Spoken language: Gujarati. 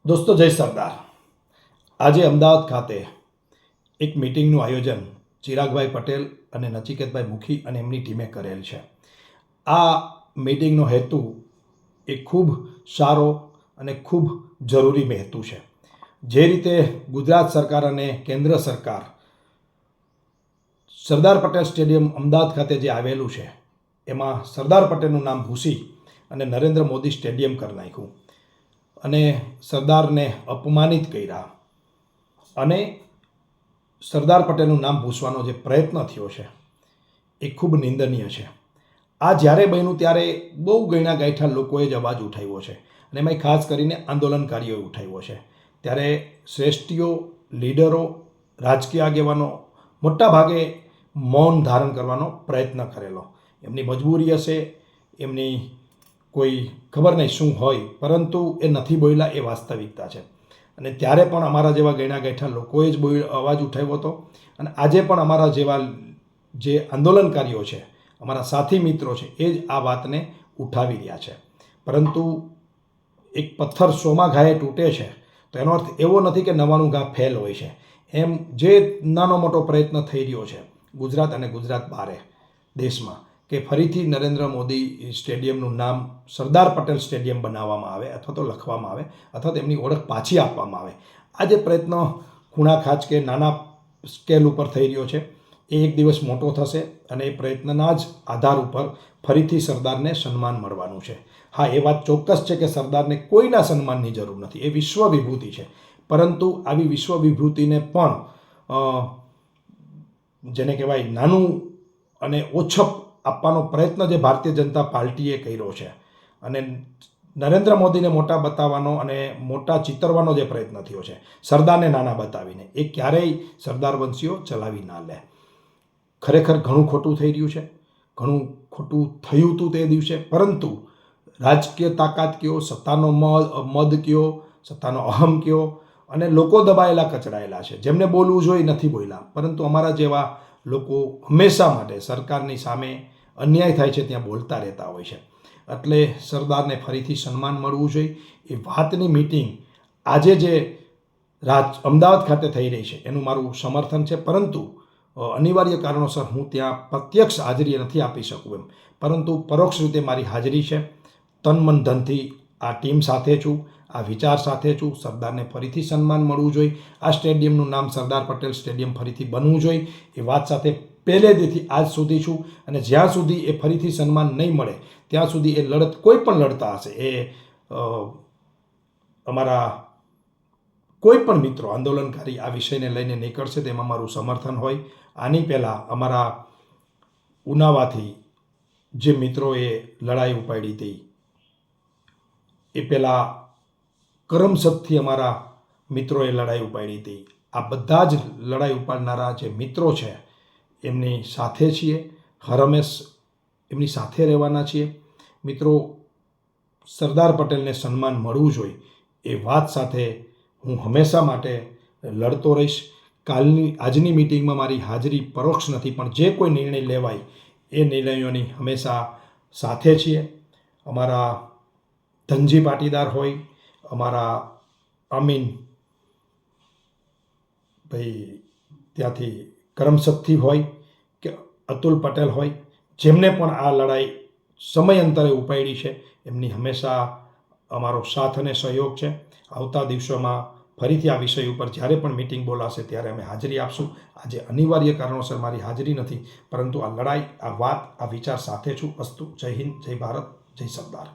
દોસ્તો, જય સરદાર. આજે અમદાવાદ ખાતે એક મિટિંગનું આયોજન ચિરાગભાઈ પટેલ અને નચિકેતભાઈ મુખી અને એમની ટીમે કરેલ છે. આ મિટિંગનો હેતુ એ ખૂબ સારો અને ખૂબ જરૂરી હેતુ છે. જે રીતે ગુજરાત સરકાર અને કેન્દ્ર સરકાર સરદાર પટેલ સ્ટેડિયમ અમદાવાદ ખાતે જે આવેલું છે એમાં સરદાર પટેલનું નામ ભૂસી અને નરેન્દ્ર મોદી સ્ટેડિયમ કરી નાખ્યું અને સરદારને અપમાનિત કર્યા અને સરદાર પટેલનું નામ ભૂસવાનો જે પ્રયત્ન થયો છે એ ખૂબ નિંદનીય છે. આ જ્યારે બન્યું ત્યારે બહુ ગણ્યા ગાંઠા લોકોએ જ અવાજ ઉઠાવ્યો છે અને એમાં ખાસ કરીને આંદોલનકારીઓએ ઉઠાવ્યો છે. ત્યારે શ્રેષ્ઠીઓ, લીડરો, રાજકીય આગેવાનો મોટા ભાગે મૌન ધારણ કરવાનો પ્રયત્ન કરેલો. એમની મજબૂરી હશે, એમની કોઈ ખબર નહીં શું હોય, પરંતુ એ નથી બોલ્યા એ વાસ્તવિકતા છે. અને ત્યારે પણ અમારા જેવા ગણ્યા ગાંઠા લોકોએ જ અવાજ ઉઠાવ્યો હતો અને આજે પણ અમારા જેવા જે આંદોલનકારીઓ છે, અમારા સાથી મિત્રો છે, એ જ આ વાતને ઉઠાવી રહ્યા છે. પરંતુ એક પથ્થર 100માં ઘાએ તૂટે છે તો એનો અર્થ એવો નથી કે 99 ઘા ફેલ હોય છે. એમ જે નાનો મોટો પ્રયત્ન થઈ રહ્યો છે ગુજરાત અને ગુજરાત બહારે દેશમાં કે ફરીથી નરેન્દ્ર મોદી સ્ટેડિયમનું નામ સરદાર પટેલ સ્ટેડિયમ બનાવવામાં આવે અથવા તો લખવામાં આવે અથવા તો એમની ઓળખ પાછી આપવામાં આવે, આ જે પ્રયત્ન ખૂણા ખાચ કે નાના સ્કેલ ઉપર થઈ રહ્યો છે એ એક દિવસ મોટો થશે અને એ પ્રયત્નના જ આધાર ઉપર ફરીથી સરદારને સન્માન મળવાનું છે. હા, એ વાત ચોક્કસ છે કે સરદારને કોઈના સન્માનની જરૂર નથી, એ વિશ્વ વિભૂતિ છે. પરંતુ આવી વિશ્વ વિભૂતિને પણ જેને કહેવાય નાનું અને ઓછપ આપવાનો પ્રયત્ન જે ભારતીય જનતા પાર્ટીએ કર્યો છે અને નરેન્દ્ર મોદીને મોટા બતાવવાનો અને મોટા ચિતરવાનો જે પ્રયત્ન થયો છે સરદારને નાના બતાવીને, એ ક્યારેય સરદાર વંશીઓ ચલાવી ના લે. ખરેખર ઘણું ખોટું થઈ રહ્યું છે, ઘણું ખોટું થયું હતું તે દિવસે. પરંતુ રાજકીય તાકાત કયો, સત્તાનો મદ કયો, સત્તાનો અહમ કયો અને લોકો દબાયેલા કચડાયેલા છે, જેમને બોલવું જોઈએ નથી બોલ્યા. પરંતુ અમારા જેવા લોકો હંમેશા માટે સરકારની સામે અન્યાય થાય છે ત્યાં બોલતા રહેતા હોય છે. એટલે સરદારને ફરીથી સન્માન મળવું જોઈએ એ વાતની મિટિંગ આજે જે અમદાવાદ ખાતે થઈ રહી છે એનું મારું સમર્થન છે. પરંતુ અનિવાર્ય કારણોસર હું ત્યાં પ્રત્યક્ષ હાજરી નથી આપી શકું એમ, પરંતુ પરોક્ષ રીતે મારી હાજરી છે. તન મન ધનથી આ ટીમ સાથે છું, આ વિચાર સાથે છું. સરદારને ફરીથી સન્માન મળવું જોઈએ, આ સ્ટેડિયમનું નામ સરદાર પટેલ સ્ટેડિયમ ફરીથી બનવું જોઈએ એ વાત સાથે પહેલેથી આજ સુધી છું. અને જ્યાં સુધી એ ફરીથી સન્માન નહીં મળે ત્યાં સુધી એ લડત કોઈ પણ લડતા હશે, એ અમારા કોઈ પણ મિત્રો આંદોલનકારી આ વિષયને લઈને નીકળશે તેમાં મારું સમર્થન હોય. આની પહેલાં અમારા ઉનાવાથી જે મિત્રોએ લડાઈ ઉપાડી હતી એ પહેલાં કરમસદથી અમારા મિત્રોએ લડાઈ ઉપાડી હતી. આ બધા જ લડાઈ ઉપાડનારા જે મિત્રો છે એમની સાથે છીએ, હરહંમેશ એમની સાથે રહેવાના છીએ. મિત્રો, સરદાર પટેલને સન્માન મળવું જોઈએ એ વાત સાથે હું હંમેશા માટે લડતો રહીશ. આજની મિટિંગમાં મારી હાજરી પરોક્ષ નથી, પણ જે કોઈ નિર્ણય લેવાય એ નિર્ણયોની હંમેશા સાથે છીએ. અમારા ધનજી પાટીદાર હોય, અમારા અમીન ભાઈ ત્યાંથી કરમસદથી હોય કે અતુલ પટેલ હોય, જેમને પણ આ લડાઈ સમયાંતરે ઉપાડી છે એમની હંમેશા અમારો સાથ અને સહયોગ છે. આવતા દિવસોમાં ફરીથી આ વિષય ઉપર જ્યારે પણ મિટિંગ બોલાશે ત્યારે અમે હાજરી આપશું. આજે અનિવાર્ય કારણોસર મારી હાજરી નથી, પરંતુ આ લડાઈ, આ વાત, આ વિચાર સાથે છું. અસ્તુ. જય હિન્દ, જય ભારત, જય સરદાર.